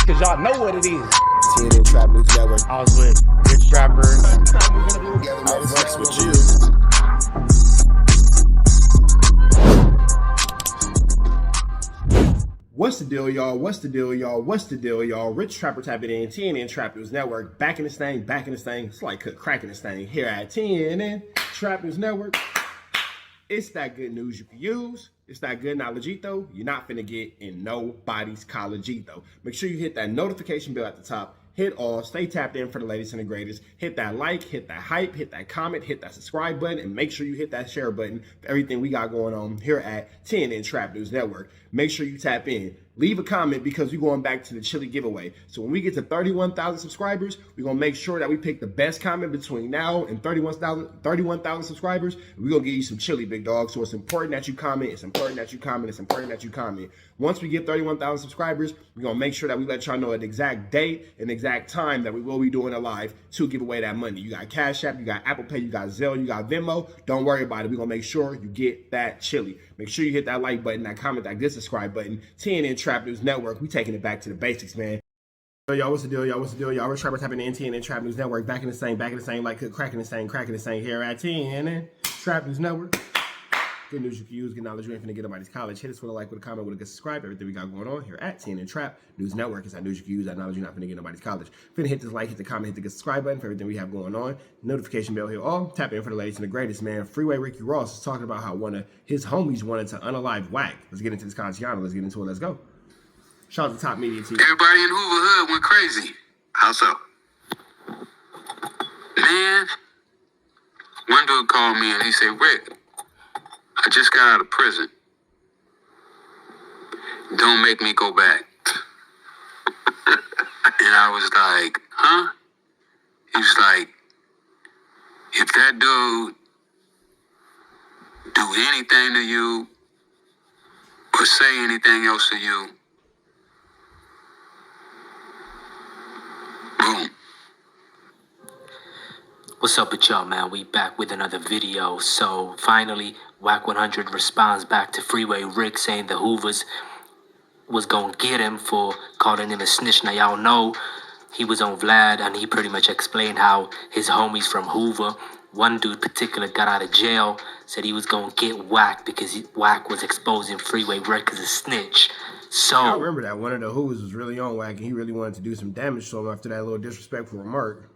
cause y'all know what it is. TNN Trap News Network. I was with Rich Trapper. I flex with you. What's the deal, y'all? What's the deal, y'all? What's the deal, y'all? Rich Trapper tapping in, TNN Trap News Network. Back in this thing, back in this thing. It's like cracking this thing here at TNN Trap News Network. It's that good news you can use. It's that good knowledge-ito you're not finna get in nobody's college-ito. Make sure you hit that notification bell at the top. Hit all. Stay tapped in for the latest and the greatest. Hit that like, hit that hype, hit that comment, hit that subscribe button, and make sure you hit that share button for everything we got going on here at TNN Trap News Network. Make sure you tap in. Leave a comment because we're going back to the chili giveaway. So when we get to 31,000 subscribers, we're going to make sure that we pick the best comment between now and 31,000 subscribers. We're going to give you some chili, big dog. So it's important that you comment. It's important that you comment. It's important that you comment. Once we get 31,000 subscribers, we're going to make sure that we let y'all know an exact date and exact time that we will be doing a live to give away that money. You got Cash App, you got Apple Pay, you got Zelle, you got Venmo. Don't worry about it. We're going to make sure you get that chili. Make sure you hit that like button, that comment, that good subscribe button. TNN Trap News Network. We taking it back to the basics, man. Y'all, what's the deal? Y'all, what's the deal? Y'all, Rich Trapper tapping in TNN Trap News Network. Back in the same, like cracking the same here at TNN Trap News Network. Good news you can use, good knowledge you ain't finna get nobody's college. Hit us with a like, with a comment, with a good subscribe. Everything we got going on here at TNN Trap News Network is that news you can use, that knowledge you're not finna get nobody's college. Finna hit this like, hit the comment, hit the good subscribe button for everything we have going on. Notification bell here all. Tap in for the latest and the greatest, man. Freeway Rick Ross is talking about how one of his homies wanted to unalive Wack. Let's get into this Contiano. Let's get into it. Let's go. Shout out to Top Media TV. Everybody in Hoover Hood went crazy. How so? Man, one dude called me and he said, Rick, I just got out of prison. Don't make me go back. And I was like, huh? He was like, if that dude do anything to you or say anything else to you, boom. What's up with y'all, man? We back with another video. So finally, WACK100 responds back to Freeway Rick saying the Hoovers was gonna get him for calling him a snitch. Now y'all know he was on Vlad and he pretty much explained how his homies from Hoover, one dude particular got out of jail, said he was gonna get Wack because Wack was exposing Freeway Rick as a snitch. So I remember that one of the Hoovers was really on Wack and he really wanted to do some damage to him after that little disrespectful remark.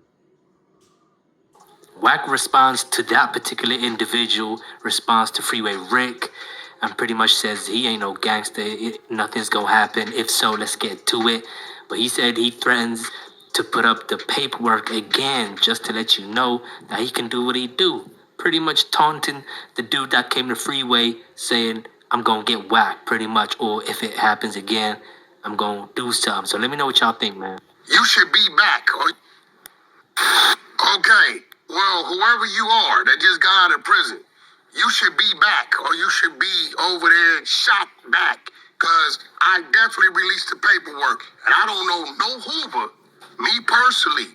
Wack responds to that particular individual, responds to Freeway Rick, and pretty much says he ain't no gangster, nothing's gonna happen. If so, let's get to it. But he said he threatens to put up the paperwork again just to let you know that he can do what he do. Pretty much taunting the dude that came to Freeway, saying, I'm gonna get whacked, pretty much, or if it happens again, I'm gonna do something. So let me know what y'all think, man. You should be back. Okay. Well, whoever you are that just got out of prison, you should be back, or you should be over there and shot back, because I definitely released the paperwork, and I don't know no Hoover, me personally,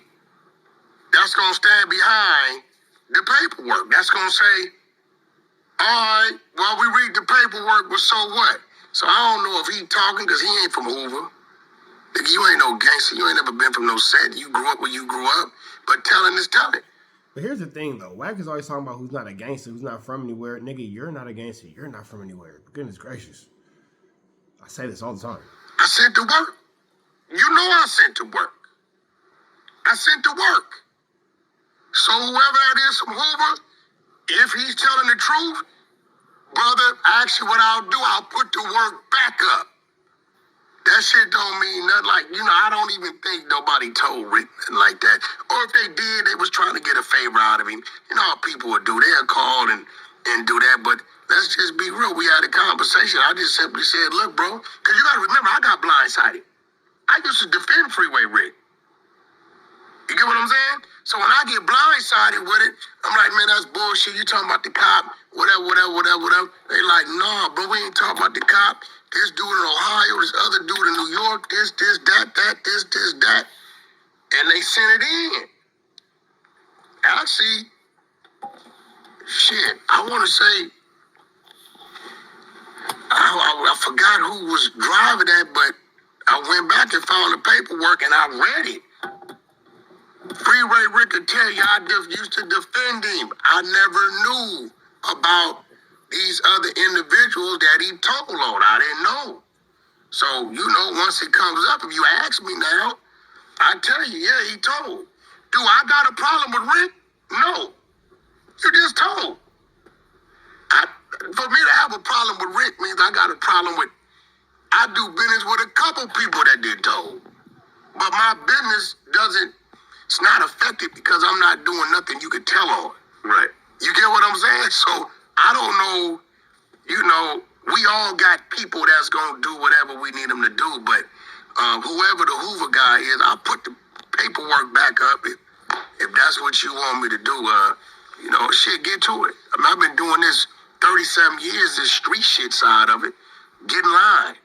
that's going to stand behind the paperwork. That's going to say, all right, well, we read the paperwork, but so what? So I don't know if he talking because he ain't from Hoover. Nigga, you ain't no gangster. You ain't never been from no set. You grew up where you grew up, but telling is telling. But here's the thing, though. Wack is always talking about who's not a gangster, who's not from anywhere. Nigga, you're not a gangster. You're not from anywhere. Goodness gracious. I say this all the time. I sent to work. You know I sent to work. I sent to work. So whoever that is from Hoover, if he's telling the truth, brother, actually what I'll do, I'll put the work back up. That shit don't mean nothing. Like, I don't even think nobody told Rick nothing like that. Or if they did, they was trying to get a favor out of him. You know how people would do. They'll call and do that. But let's just be real. We had a conversation. I just simply said, look, bro, because you got to remember, I got blindsided. I used to defend Freeway Rick. You get what I'm saying? So when I get blindsided with it, I'm like, man, that's bullshit. You talking about the cop, whatever. They like, nah, bro, we ain't talking about the cop. This dude in Ohio, this other dude in New York, this, that. And they sent it in. Actually, shit, I want to say, I forgot who was driving that, but I went back and found the paperwork and I read it. Freeway Rick could tell you I just used to defend him. I never knew about these other individuals that he told on. I didn't know. So, once it comes up, if you ask me now, I tell you, yeah, he told. Do I got a problem with Rick? No. You just told. For me to have a problem with Rick means I got a problem with, I do business with a couple people that did told. But my business it's not affected because I'm not doing nothing you could tell on. Right. You get what I'm saying? So I don't know, we all got people that's going to do whatever we need them to do. But whoever the Hoover guy is, I'll put the paperwork back up if that's what you want me to do. Get to it. I've been doing this 37 years, this street shit side of it. Get in line.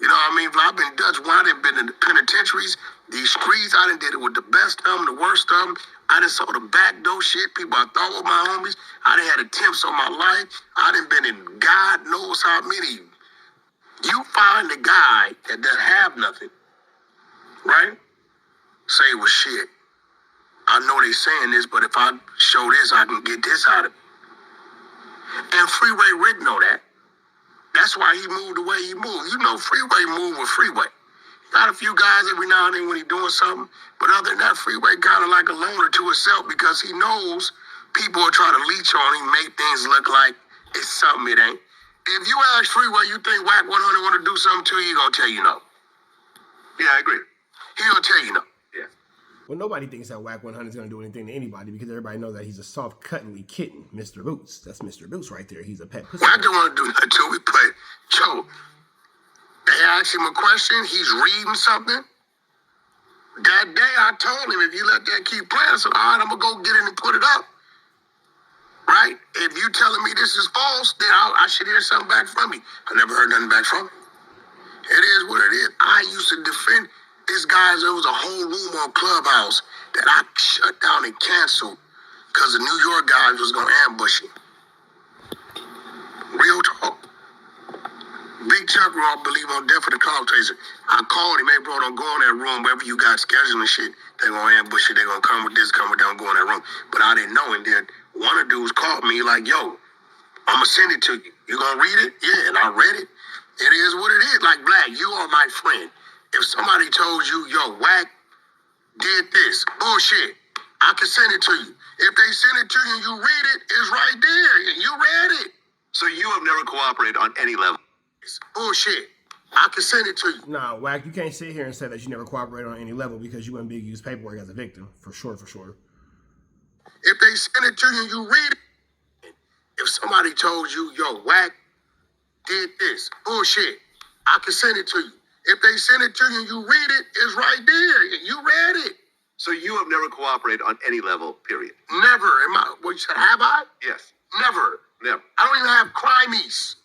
You know what I mean? I've been Dutch wine, I've been in the penitentiaries, these streets. I done did it with the best of them, the worst of them. I done saw the backdoor shit. People I thought were my homies. I done had attempts on my life. I done been in God knows how many. You find a guy that doesn't have nothing, right? Say, well, shit, I know they saying this, but if I show this, I can get this out of it. And Freeway Rick know that. That's why he moved the way he moved. Freeway moved with Freeway. Got a few guys every now and then when he's doing something. But other than that, Freeway kind of like a loner to himself because he knows people are trying to leech on him, make things look like it's something it ain't. If you ask Freeway, you think WACK100 want to do something to you, he going to tell you no. Yeah, I agree. He going to tell you no. Yeah. Well, nobody thinks that WACK100 is going to do anything to anybody because everybody knows that he's a soft, cuddly kitten, Mr. Boots. That's Mr. Boots right there. He's a pet pussy. WACK don't want to do nothing to me, but Joe, they asked him a question. He's reading something. That day, I told him, if you let that keep playing, I said, all right, I'm going to go get it and put it up. Right? If you telling me this is false, then I should hear something back from you. I never heard nothing back from him. It is what it is. I used to defend this guy. There was a whole room on Clubhouse that I shut down and canceled because the New York guys was going to ambush him. Real talk. Big Chuck, I believe on death for the call chaser. I called him, hey bro, don't go in that room. Wherever you got scheduling shit, they gonna ambush you. They gonna come with this, come with that, go in that room. But I didn't know. And then one of the dudes called me like, yo, I'm gonna send it to you. You gonna read it? Yeah, and I read it. It is what it is. Like, Black, you are my friend. If somebody told you, yo, Wack did this, bullshit, I can send it to you. If they send it to you and you read it, it's right there. And you read it. So you have never cooperated on any level. It's bullshit. I can send it to you. Nah, Wack, you can't sit here and say that you never cooperated on any level because you wouldn't be used paperwork as a victim. For sure, for sure. If they send it to you and you read it, if somebody told you, yo, Wack did this, bullshit, I can send it to you. If they send it to you and you read it, it's right there. And you read it. So you have never cooperated on any level, period. Never. What you said, have I? Yes. Never. Never. I don't even have crimies.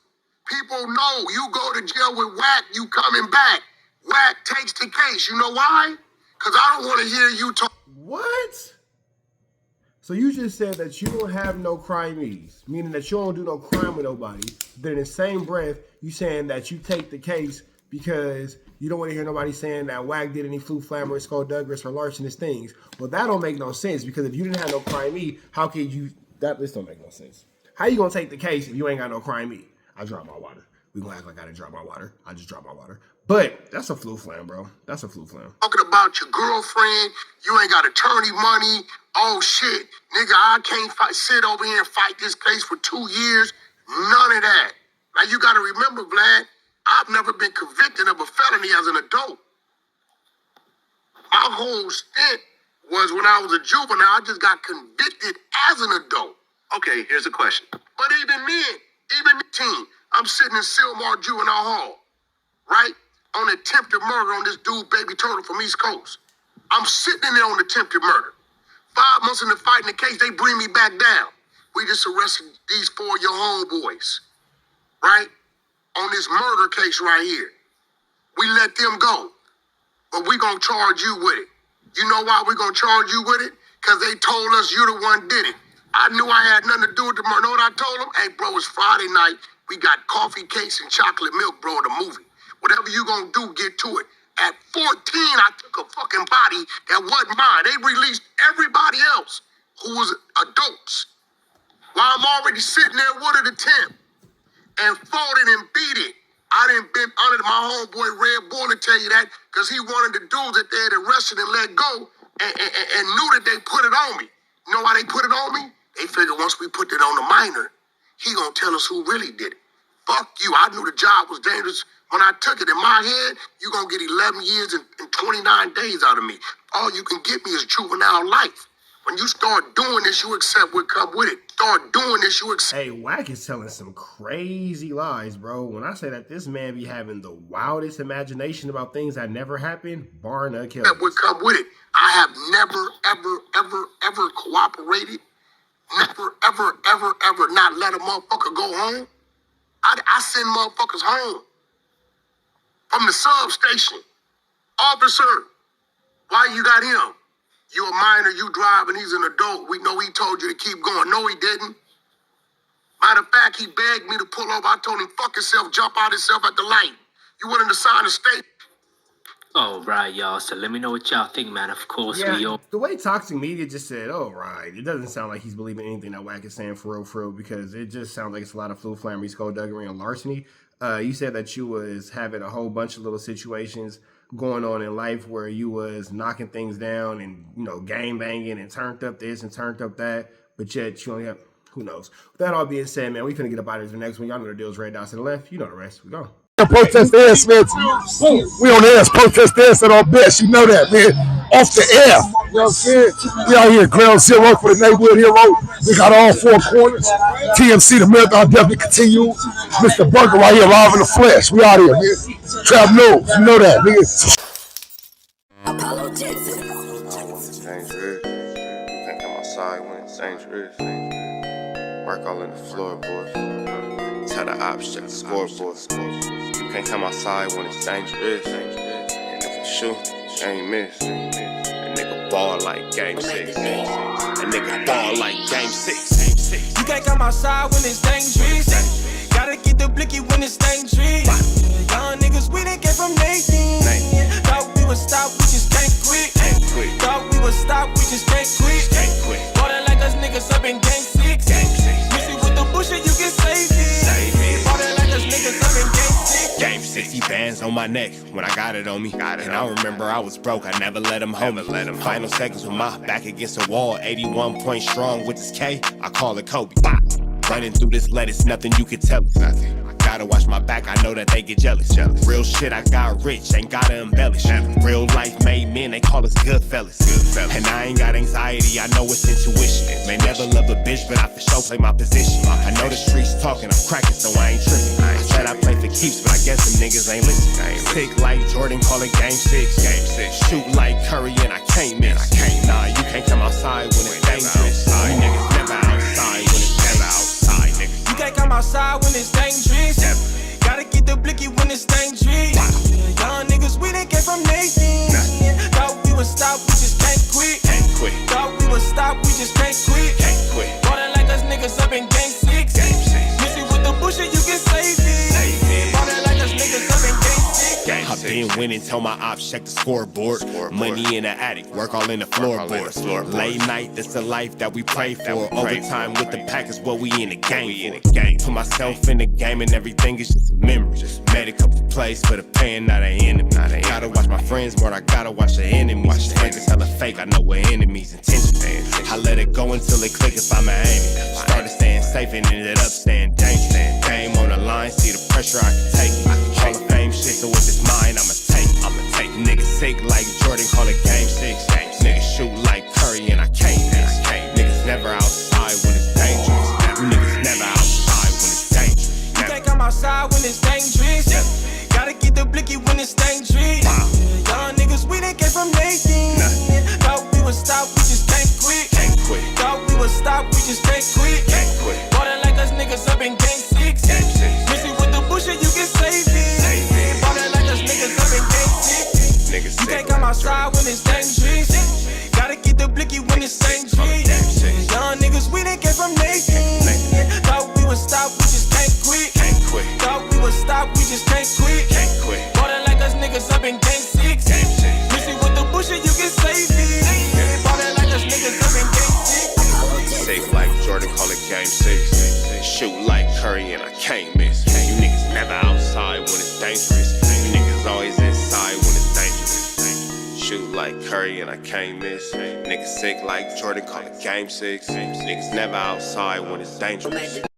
People know you go to jail with Wack, you coming back. Wack takes the case. You know why? Because I don't want to hear you talk. What? So you just said that you don't have no crimies, meaning that you don't do no crime with nobody. Then in the same breath, you saying that you take the case because you don't want to hear nobody saying that Wack did any flu flammer, skullduggerous, or larcenous things. Well, that don't make no sense because if you didn't have no crimey, how could you? This don't make no sense. How you gonna take the case if you ain't got no crimey? I dropped my water. We gonna act like I didn't drop my water. I just dropped my water. But that's a flu flam, bro. That's a flu flam. Talking about your girlfriend, you ain't got attorney money. Oh shit, nigga, I can't sit over here and fight this case for 2 years. None of that. Now you gotta remember, Vlad, I've never been convicted of a felony as an adult. My whole stint was when I was a juvenile. I just got convicted as an adult. Okay, here's a question. But even then, even 18, I'm sitting in Silmar Juvenile Hall, right? On attempted murder on this dude, Baby Turtle from East Coast. I'm sitting in there on attempted murder. 5 months into fighting the case, they bring me back down. We just arrested these 4 of your homeboys, right? On this murder case right here. We let them go. But we gonna charge you with it. You know why we gonna charge you with it? Because they told us you the one did it. I knew I had nothing to do with the murder. Know what I told them? Hey, bro, it's Friday night. We got coffee cakes and chocolate milk, bro, the movie. Whatever you gonna do, get to it. At 14, I took a fucking body that wasn't mine. They released everybody else who was adults. While I'm already sitting there with it attempt and fought it and beat it. I didn't been under my homeboy Red Bull to tell you that because he wanted the dudes that they had arrested and let go and knew that they put it on me. You know why they put it on me? They figured once we put it on the minor, he gonna tell us who really did it. Fuck you. I knew the job was dangerous when I took it. In my head, you gonna get 11 years and 29 days out of me. All you can get me is juvenile life. When you start doing this, you accept what come with it. Start doing this, you accept. Hey, Wack is telling some crazy lies, bro. When I say that this man be having the wildest imagination about things that never happened, barring a killer. What come with it. I have never, ever cooperated. Never, ever not let a motherfucker go home. I send motherfuckers home from the substation. Officer, why you got him? You a minor, you driving, he's an adult. We know he told you to keep going. No, he didn't. Matter of fact, he begged me to pull over. I told him, fuck himself, jump out himself at the light. You wanted to sign a statement. Oh, right, y'all. So let me know what y'all think, man. Of course, we all... The way Toxic Media just said, oh, right. It doesn't sound like he's believing anything that Wack is saying for real, because it just sounds like it's a lot of flammery, skullduggery, and larceny. You said that you was having a whole bunch of little situations going on in life where you was knocking things down and, you know, gang banging and turned up this and turned up that, but yet you only have, who knows. With that all being said, man, we finna get up out of here. The next one, y'all know the deal's right down to the left. You know the rest. We go. Protest the ass, man. We on the ass, protest the ass at our best. You know that, man. Off the air. You know what I'm saying? We out here, ground zero for the neighborhood hero. We got all four corners. TMC, the marathon definitely continue. Mr. Burger right here, live in the flesh. We out here, man. Trap news. You know that, nigga. Apollo Jackson. Dangerous. Can't come outside when it's dangerous. Work all in the floorboard. Tell the ops check the scoreboard. You can't come outside when it's dangerous. And if you shoot, you ain't miss. That nigga ball like game 6. That nigga ball like game 6. You can't come outside when it's dangerous. Gotta get the blicky when it's dangerous. Young niggas, we done came from Nathan. Thought we would stop, we just can't quit. Thought we would stop, we just can't quit. Ballin' like us niggas up in game 6. Missy with the bush and you can save it. Ballin' like us niggas up in game 6. Game 60 bands on my neck when I got it on me. And I remember I was broke, I never let them hold me. Final seconds with my back against the wall. 81 points strong with this K, I call it Kobe. Running through this lettuce, nothing you can tell us. Gotta watch my back, I know that they get jealous. Real shit, I got rich, ain't gotta embellish. Real life made men, they call us good fellas. And I ain't got anxiety, I know it's intuition. May never love a bitch, but I for sure play my position. I know the streets talking, I'm cracking, so I ain't tripping. I said I play for keeps, but I guess them niggas ain't listening. Sick like Jordan, call it game 6. Shoot like Curry, and I can't miss. Nah, you can't come outside when it's dangerous. You niggas never outside when it's dangerous. You can't come outside when it's dangerous. Gotta get the blicky when it's dangerous. Young niggas, we done came from Nathan. Thought we would stop, we just can't quit. Thought we would stop, we just can't quit. Ballin' like us niggas up in game 6. Missy with the bush and you can save it. Ballin' like us niggas up in game 6. I've been winning, tell my ops check the scoreboard. Money in the attic, work all in the floorboards. Late night, that's the life that we pray for. Overtime with the pack is what we in the game for. Put myself in the game and everything is just a memory. Made a couple plays for the pain, not an enemy. Gotta watch my friends more, I gotta watch the enemies. Frank is hella fake, I know what enemies intentions. I let it go until it click if I'm an aiming. Started staying safe and ended up staying dangerous. Game on the line, see the pressure I can take. Hall of Fame shit, so if it's mine, I'ma take. Niggas sick like Jordan, call it game 6. Niggas shoot like Curry and I can't miss. Niggas never outside when it's dangerous. Niggas never outside when it's dangerous. You can't come outside when it's dangerous. Gotta get the blicky when it's dangerous. Young niggas, we done came from Nathan. Thought we would stop, we just can't quit. Thought we would stop, we just can't quit. Ballin' like us niggas up in game 6. Missy with the bush and you can save it. Ballin' like us niggas up in game 6. You can't come outside when it's dangerous. Gotta get the blicky when it's dangerous. Young niggas, we done came from Nathan. Thought we would stop, we just can't quit. Thought we would stop, we just can't quit. niggas up in game 6. Miss it with the bullshit, you can save it. Ballin' like us niggas up in game 6. Sick like Jordan, call it game 6. Shoot like Curry and I can't miss. You niggas never outside when it's dangerous. You niggas always inside when it's dangerous. Shoot like Curry and I can't miss. Niggas sick like Jordan, call it game 6. Niggas never outside when it's dangerous.